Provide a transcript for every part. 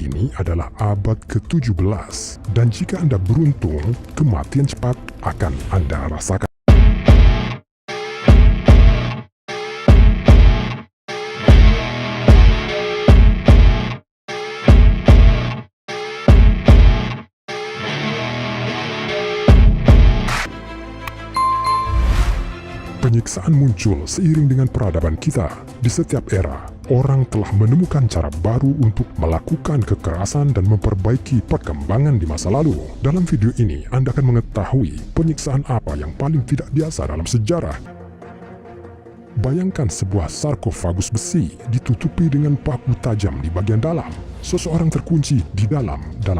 Ini adalah abad ke-17, dan jika Anda beruntung, kematian cepat akan Anda rasakan. Penyiksaan muncul seiring dengan peradaban kita. Di setiap era, orang telah menemukan cara baru untuk melakukan kekerasan dan memperbaiki perkembangan di masa lalu. Dalam video ini, Anda akan mengetahui penyiksaan apa yang paling tidak biasa dalam sejarah. Bayangkan sebuah sarkofagus besi ditutupi dengan paku tajam di bagian dalam. Seseorang terkunci di dalam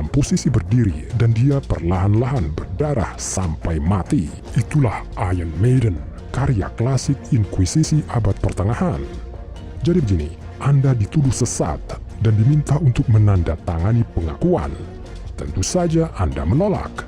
posisi berdiri, dan dia perlahan-lahan berdarah sampai mati. Itulah Iron Maiden, karya klasik Inkuisisi abad pertengahan. Jadi begini, Anda dituduh sesat dan diminta untuk menandatangani pengakuan. Tentu saja Anda menolak.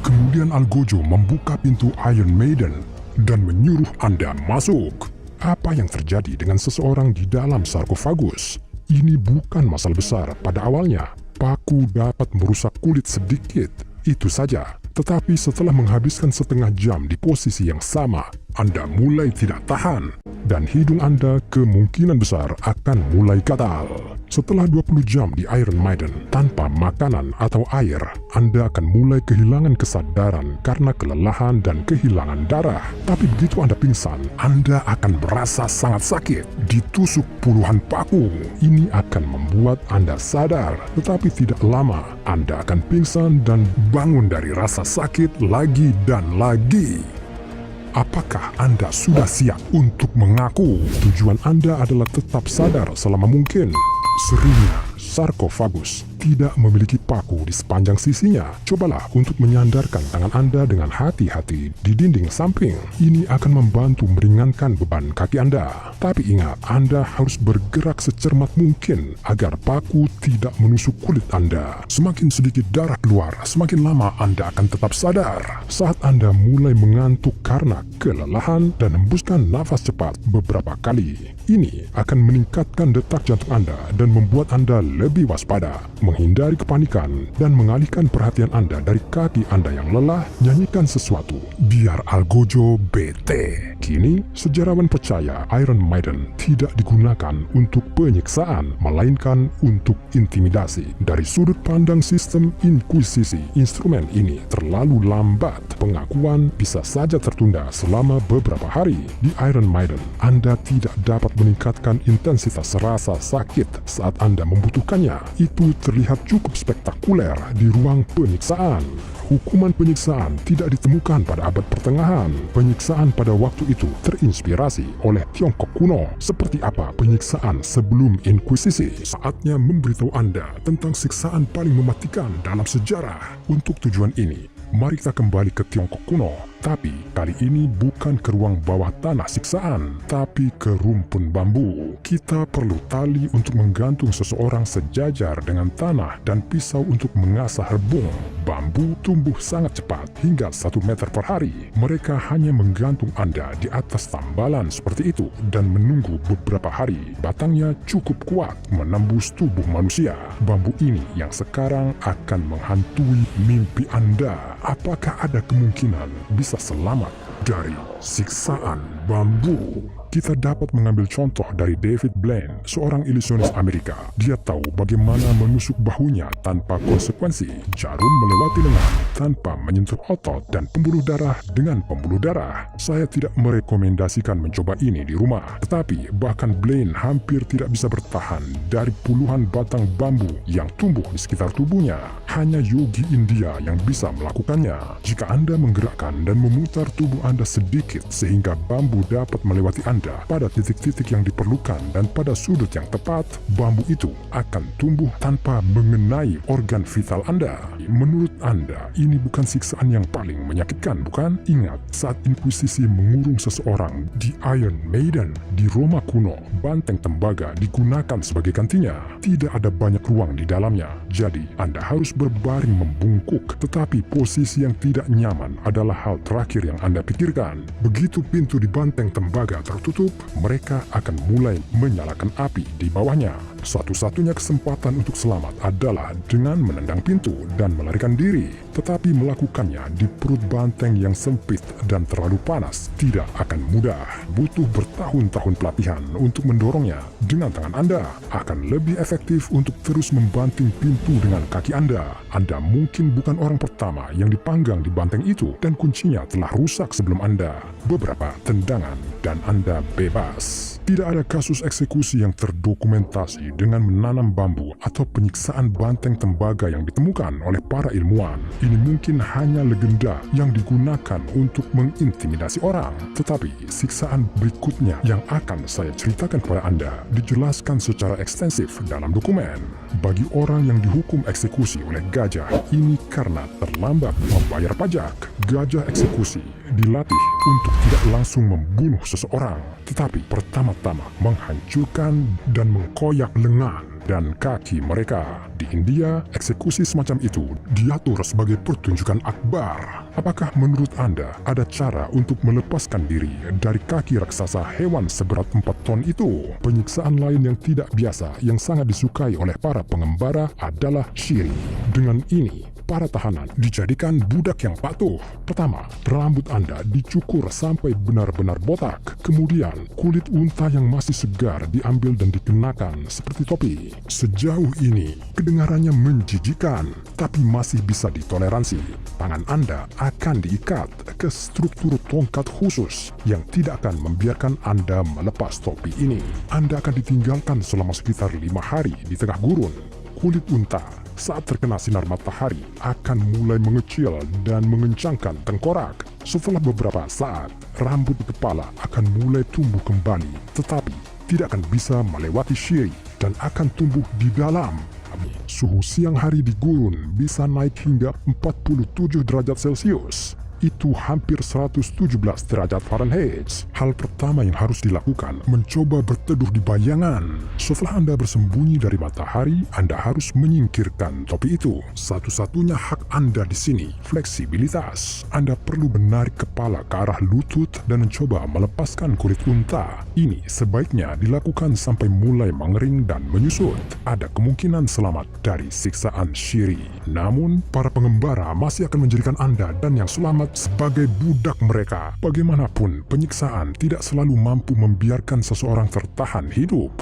Kemudian Algojo membuka pintu Iron Maiden dan menyuruh Anda masuk. Apa yang terjadi dengan seseorang di dalam sarkofagus? Ini bukan masalah besar pada awalnya. Paku dapat merusak kulit sedikit, itu saja. Tetapi setelah menghabiskan setengah jam di posisi yang sama, Anda mulai tidak tahan, dan hidung Anda kemungkinan besar akan mulai gatal. Setelah 20 jam di Iron Maiden tanpa makanan atau air, Anda akan mulai kehilangan kesadaran karena kelelahan dan kehilangan darah. Tapi begitu Anda pingsan, Anda akan merasa sangat sakit. Ditusuk puluhan paku, ini akan membuat Anda sadar, tetapi tidak lama Anda akan pingsan dan bangun dari rasa sakit lagi dan lagi. Apakah Anda sudah siap untuk mengaku? Tujuan Anda adalah tetap sadar selama mungkin. Seringnya, sarkofagus tidak memiliki paku di sepanjang sisinya. Cobalah untuk menyandarkan tangan Anda dengan hati-hati di dinding samping. Ini akan membantu meringankan beban kaki Anda. Tapi ingat, Anda harus bergerak secermat mungkin agar paku tidak menusuk kulit Anda. Semakin sedikit darah keluar, semakin lama Anda akan tetap sadar. Saat Anda mulai mengantuk karena kelelahan dan hembuskan nafas cepat beberapa kali, ini akan meningkatkan detak jantung Anda dan membuat Anda lebih waspada. Menghindari kepanikan dan mengalihkan perhatian Anda dari kaki Anda yang lelah, nyanyikan sesuatu biar Algojo bete. Kini, sejarawan percaya Iron Maiden tidak digunakan untuk penyiksaan, melainkan untuk intimidasi. Dari sudut pandang sistem Inkuisisi, instrumen ini terlalu lambat. Pengakuan bisa saja tertunda selama beberapa hari. Di Iron Maiden, Anda tidak dapat meningkatkan intensitas rasa sakit saat Anda membutuhkannya. Itu terlihat cukup spektakuler di ruang penyiksaan. Hukuman penyiksaan tidak ditemukan pada abad pertengahan. Penyiksaan pada waktu itu terinspirasi oleh Tiongkok kuno. Seperti apa penyiksaan sebelum Inkuisisi? Saatnya memberitahu Anda tentang siksaan paling mematikan dalam sejarah. Untuk tujuan ini, mari kita kembali ke Tiongkok kuno. Tapi kali ini bukan ke ruang bawah tanah siksaan, tapi ke rumpun bambu. Kita perlu tali untuk menggantung seseorang sejajar dengan tanah dan pisau untuk mengasah rebung. Bambu tumbuh sangat cepat, hingga 1 meter per hari. Mereka hanya menggantung Anda di atas tambalan seperti itu dan menunggu beberapa hari. Batangnya cukup kuat menembus tubuh manusia. Bambu ini yang sekarang akan menghantui mimpi Anda. Apakah ada kemungkinan bisa selamat dari siksaan bambu? Kita dapat mengambil contoh dari David Blaine, seorang ilusionis Amerika. Dia tahu bagaimana menusuk bahunya tanpa konsekuensi, jarum melewati lengan tanpa menyentuh otot, dan pembuluh darah dengan pembuluh darah. Saya tidak merekomendasikan mencoba ini di rumah, tetapi bahkan Blaine hampir tidak bisa bertahan dari puluhan batang bambu yang tumbuh di sekitar tubuhnya. Hanya yogi India yang bisa melakukannya. Jika Anda menggerakkan dan memutar tubuh Anda sedikit sehingga bambu dapat melewati Anda pada titik-titik yang diperlukan dan pada sudut yang tepat, bambu itu akan tumbuh tanpa mengenai organ vital Anda. Menurut Anda, ini bukan siksaan yang paling menyakitkan, bukan? Ingat, saat Inkuisisi mengurung seseorang di Iron Maiden di Roma kuno, banteng tembaga digunakan sebagai gantinya. Tidak ada banyak ruang di dalamnya, jadi Anda harus berbaring membungkuk. Tetapi posisi yang tidak nyaman adalah hal terakhir yang Anda pikirkan. Begitu pintu di banteng tembaga tertutup, mereka akan mulai menyalakan api di bawahnya. Satu-satunya kesempatan untuk selamat adalah dengan menendang pintu dan melarikan diri. Tetapi melakukannya di perut banteng yang sempit dan terlalu panas tidak akan mudah. Butuh bertahun-tahun pelatihan untuk mendorongnya. Dengan tangan Anda akan lebih efektif untuk terus membanting pintu dengan kaki Anda. Anda mungkin bukan orang pertama yang dipanggang di banteng itu dan kuncinya telah rusak sebelum Anda. Beberapa tendangan dan Anda bebas. Tidak ada kasus eksekusi yang terdokumentasi dengan menanam bambu atau penyiksaan banteng tembaga yang ditemukan oleh para ilmuwan. Ini mungkin hanya legenda yang digunakan untuk mengintimidasi orang. Tetapi siksaan berikutnya yang akan saya ceritakan kepada Anda dijelaskan secara ekstensif dalam dokumen. Bagi orang yang dihukum eksekusi oleh gajah, ini karena terlambat membayar pajak. Gajah eksekusi dilatih untuk tidak langsung membunuh seseorang, tetapi pertama-tama menghancurkan dan mengkoyak lengan dan kaki mereka. Di India, eksekusi semacam itu diatur sebagai pertunjukan akbar. Apakah menurut Anda ada cara untuk melepaskan diri dari kaki raksasa hewan seberat 4 ton itu? Penyiksaan lain yang tidak biasa yang sangat disukai oleh para pengembara adalah shiri. Dengan ini, para tahanan dijadikan budak yang patuh. Pertama, rambut Anda dicukur sampai benar-benar botak. Kemudian, kulit unta yang masih segar diambil dan dikenakan seperti topi. Sejauh ini, kedengarannya menjijikan, tapi masih bisa ditoleransi. Tangan Anda akan diikat ke struktur tongkat khusus yang tidak akan membiarkan Anda melepas topi ini. Anda akan ditinggalkan selama sekitar 5 hari di tengah gurun. Kulit unta saat terkena sinar matahari akan mulai mengecil dan mengencangkan tengkorak. Setelah beberapa saat, rambut di kepala akan mulai tumbuh kembali, tetapi tidak akan bisa melewati shiri dan akan tumbuh di dalam. Suhu siang hari di gurun bisa naik hingga 47 derajat Celcius. Itu hampir 117 derajat Fahrenheit. Hal pertama yang harus dilakukan mencoba berteduh di bayangan. Setelah Anda bersembunyi dari matahari, Anda harus menyingkirkan topi itu. Satu-satunya hak Anda di sini, fleksibilitas. Anda perlu menarik kepala ke arah lutut dan mencoba melepaskan kulit unta. Ini sebaiknya dilakukan sampai mulai mengering dan menyusut. Ada kemungkinan selamat dari siksaan shiri. Namun, para pengembara masih akan menjadikan Anda dan yang selamat sebagai budak mereka. Bagaimanapun, penyiksaan tidak selalu mampu membiarkan seseorang tertahan hidup.